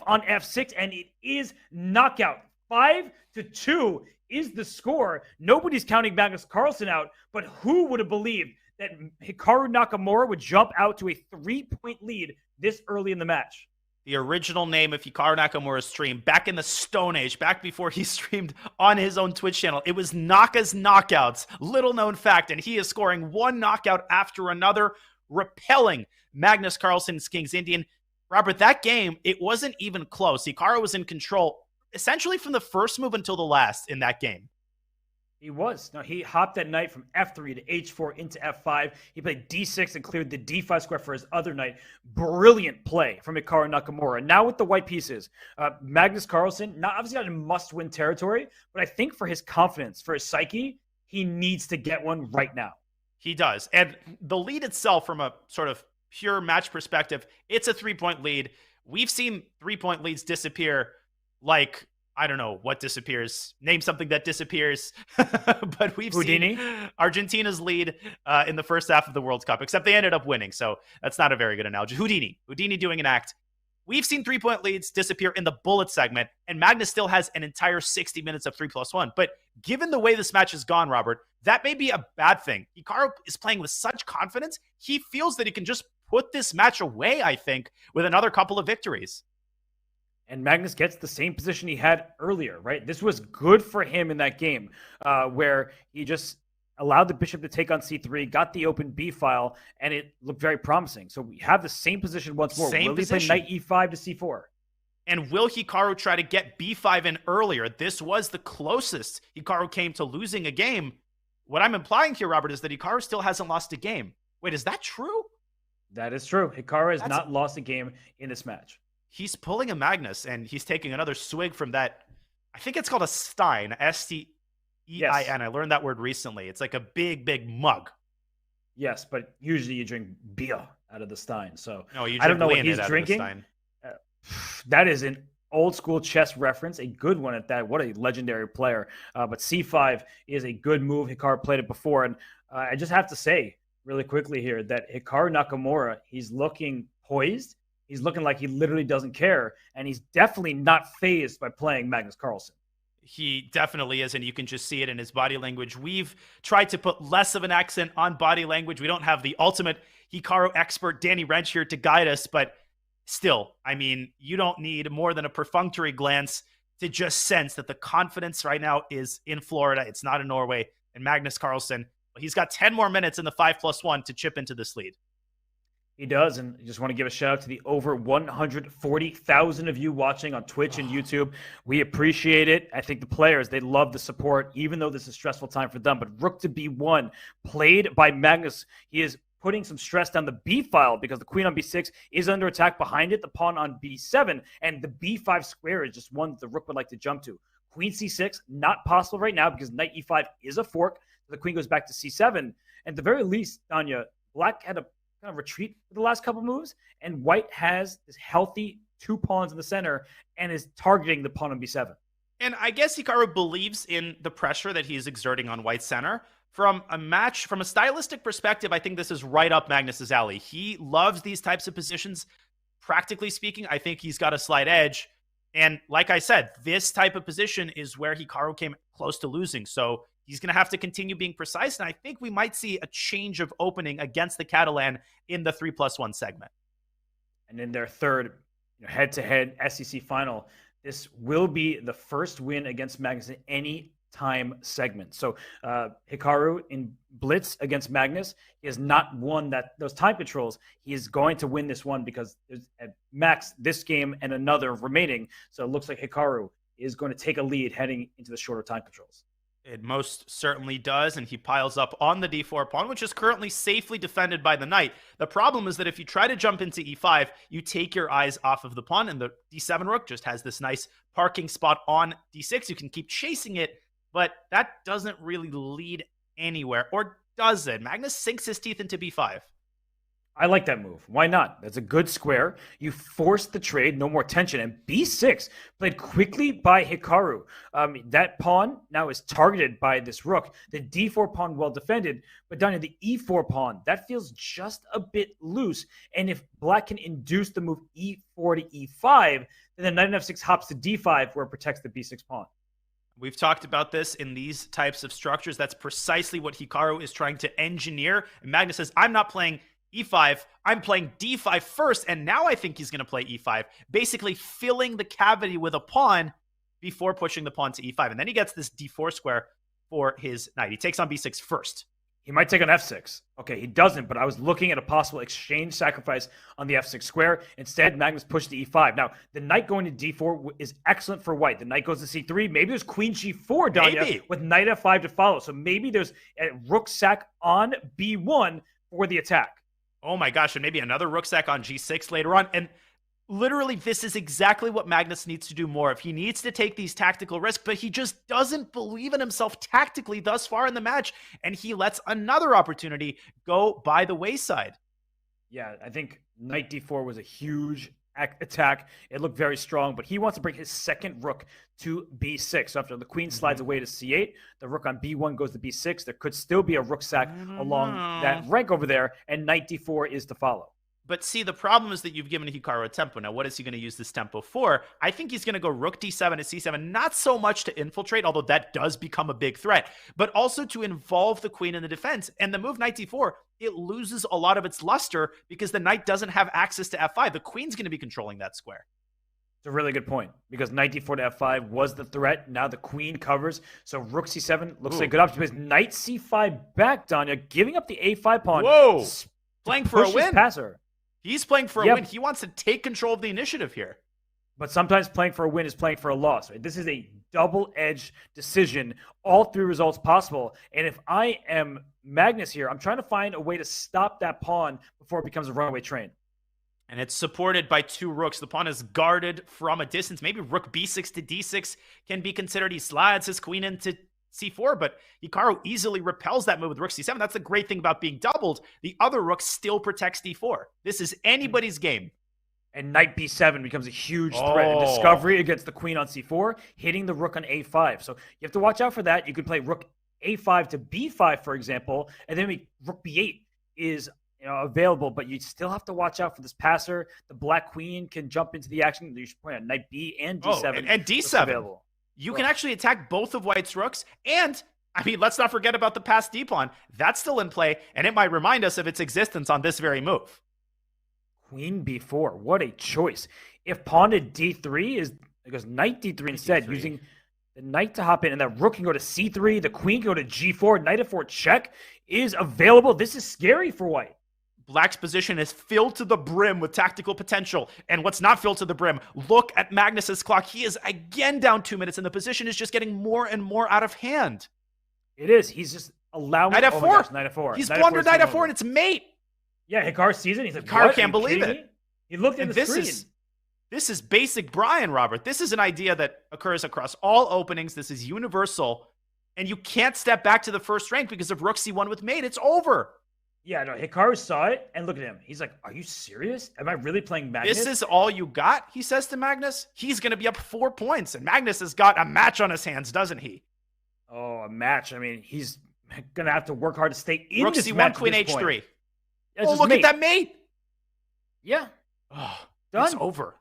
on f6, and it is knockout. 5-2 is the score. Nobody's counting Magnus Carlsen out, but who would have believed that Hikaru Nakamura would jump out to a 3-point lead this early in the match? The original name of Hikaru Nakamura's stream, back in the Stone Age, back before he streamed on his own Twitch channel, it was Naka's Knockouts. Little known fact, and he is scoring one knockout after another, repelling Magnus Carlsen's King's Indian. Robert, that game, it wasn't even close. Hikaru was in control essentially from the first move until the last in that game. He was. No, he hopped that knight from f3 to h4 into f5. He played d6 and cleared the d5 square for his other knight. Brilliant play from Hikaru Nakamura. Now with the white pieces, Magnus Carlsen, not obviously not in must-win territory, but I think for his confidence, for his psyche, he needs to get one right now. He does. And the lead itself, from a sort of pure match perspective, it's a 3-point lead. We've seen 3-point leads disappear like, I don't know what disappears. Name something that disappears. But we've Houdini? seen Argentina's lead in the first half of the World Cup, except they ended up winning. So that's not a very good analogy. Houdini doing an act. We've seen 3-point leads disappear in the bullet segment, and Magnus still has an entire 60 minutes of 3+1. But given the way this match has gone, Robert, that may be a bad thing. Hikaru is playing with such confidence. He feels that he can just put this match away, I think, with another couple of victories. And Magnus gets the same position he had earlier, right? This was good for him in that game where he just allowed the bishop to take on c3, got the open b file, and it looked very promising. So we have the same position once more. Will he play knight e5 to c4? And will Hikaru try to get b5 in earlier? This was the closest Hikaru came to losing a game. What I'm implying here, Robert, is that Hikaru still hasn't lost a game. Wait, is that true? That is true. Hikaru has not lost a game in this match. He's pulling a Magnus, and he's taking another swig from that. I think it's called a Stein, S-T-E-I-N. Yes. I learned that word recently. It's like a big mug. Yes, but usually you drink beer out of the Stein. So no, I don't know what he's drinking. That is an old school chess reference, a good one at that. What a legendary player. But c5 is a good move. Hikaru played it before. And I just have to say really quickly here that Hikaru Nakamura, he's looking poised. He's looking like he literally doesn't care, and he's definitely not fazed by playing Magnus Carlsen. He definitely is, and you can just see it in his body language. We've tried to put less of an accent on body language. We don't have the ultimate Hikaru expert, Danny Wrench, here to guide us, but still, I mean, you don't need more than a perfunctory glance to just sense that the confidence right now is in Florida. It's not in Norway. And Magnus Carlsen, he's got 10 more minutes in the 5+1 to chip into this lead. He does, and I just want to give a shout out to the over 140,000 of you watching on Twitch and YouTube. We appreciate it. I think the players, they love the support, even though this is a stressful time for them. But rook to b1, played by Magnus. He is putting some stress down the b file because the queen on b6 is under attack behind it, the pawn on b7, and the b5 square is just one that the rook would like to jump to. Queen c6, not possible right now because knight e5 is a fork. The queen goes back to c7. And at the very least, Tanya, black had a kind of retreat for the last couple moves, and white has this healthy 2 pawns in the center and is targeting the pawn on b7. And I guess Hikaru believes in the pressure that he's exerting on white's center. From a stylistic perspective, I think this is right up Magnus's alley. He loves these types of positions. Practically speaking, I think he's got a slight edge. And like I said, this type of position is where Hikaru came close to losing. So he's going to have to continue being precise, and I think we might see a change of opening against the Catalan in the 3+1 segment. And in their third head-to-head SEC final, this will be the first win against Magnus in any time segment. So Hikaru in Blitz against Magnus, he has not won those time controls. He is going to win this one because there's at max this game and another remaining. So it looks like Hikaru is going to take a lead heading into the shorter time controls. It most certainly does, and he piles up on the d4 pawn, which is currently safely defended by the knight. The problem is that if you try to jump into e5, you take your eyes off of the pawn, and the d7 rook just has this nice parking spot on d6. You can keep chasing it, but that doesn't really lead anywhere. Or does it? Magnus sinks his teeth into b5. I like that move. Why not? That's a good square. You force the trade, no more tension. And b6 played quickly by Hikaru. That pawn now is targeted by this rook. The d4 pawn well defended, but down to the e4 pawn, that feels just a bit loose. And if black can induce the move e4 to e5, then the knight on f6 hops to d5 where it protects the b6 pawn. We've talked about this in these types of structures. That's precisely what Hikaru is trying to engineer. And Magnus says, I'm not playing e5, I'm playing d5 first, and now I think he's going to play e5, basically filling the cavity with a pawn before pushing the pawn to e5. And then he gets this d4 square for his knight. He takes on b6 first. He might take on f6. Okay, he doesn't, but I was looking at a possible exchange sacrifice on the f6 square. Instead, Magnus pushed to e5. Now, the knight going to d4 is excellent for white. The knight goes to c3. Maybe there's queen g4, Danya, with knight f5 to follow. So maybe there's a rook sack on b1 for the attack. Oh my gosh, and maybe another rook sack on g6 later on. And literally, this is exactly what Magnus needs to do more of. He needs to take these tactical risks, but he just doesn't believe in himself tactically thus far in the match, and he lets another opportunity go by the wayside. Yeah, I think knight d4 was a huge attack. It looked very strong, but he wants to bring his second rook to b6. So after the queen slides away to c8, the rook on b1 goes to b6. There could still be a rook sack along that rank over there, and knight d4 is to follow. But see, the problem is that you've given Hikaru a tempo. Now, what is he going to use this tempo for? I think he's going to go rook d7 to c7, not so much to infiltrate, although that does become a big threat, but also to involve the queen in the defense. And the move knight d4, it loses a lot of its luster because the knight doesn't have access to f5. The queen's going to be controlling that square. It's a really good point because knight d4 to f5 was the threat. Now the queen covers. So rook c7 looks like a good option because knight c5 back, Danya, giving up the a5 pawn. Whoa! Playing for a win. Passer. He's playing for a win. He wants to take control of the initiative here. But sometimes playing for a win is playing for a loss. Right? This is a double-edged decision. All three results possible. And if I am Magnus here, I'm trying to find a way to stop that pawn before it becomes a runaway train. And it's supported by two rooks. The pawn is guarded from a distance. Maybe rook b6 to d6 can be considered. He slides his queen into c4, but Hikaru easily repels that move with rook c7. That's the great thing about being doubled. The other rook still protects d4. This is anybody's game. And knight b7 becomes a huge threat in discovery against the queen on c4, hitting the rook on a5. So you have to watch out for that. You could play rook a5 to b5, for example, and then rook b8 is available, but you still have to watch out for this passer. The black queen can jump into the action. You should point out knight b and d7. And d7. Available. You can actually attack both of white's rooks. And, I mean, let's not forget about the passed d-pawn. That's still in play, and it might remind us of its existence on this very move. Queen b4. What a choice. If pawn to d3 it goes knight d3 instead, using the knight to hop in, and that rook can go to c3, the queen can go to g4, knight f4 check is available. This is scary for white. Black's position is filled to the brim with tactical potential. And what's not filled to the brim? Look at Magnus's clock. He is again down 2 minutes, and the position is just getting more and more out of hand. It is. He's just allowing... Knight f4. Knight f4. He's blundered knight f4, and it's mate. Yeah, Hikaru sees it. He's like, Hikaru can't believe it. Me? He looked at the screen. This is basic Brian, Robert. This is an idea that occurs across all openings. This is universal. And you can't step back to the first rank because of rook c1 with mate. It's over. Yeah, no, Hikaru saw it, and look at him. He's like, are you serious? Am I really playing Magnus? This is all you got, he says to Magnus. He's going to be up 4 points, and Magnus has got a match on his hands, doesn't he? Oh, a match. I mean, he's going to have to work hard to stay in rook this c1, match queen h3. Yeah, oh, look at that mate. Yeah. Oh, done. It's over.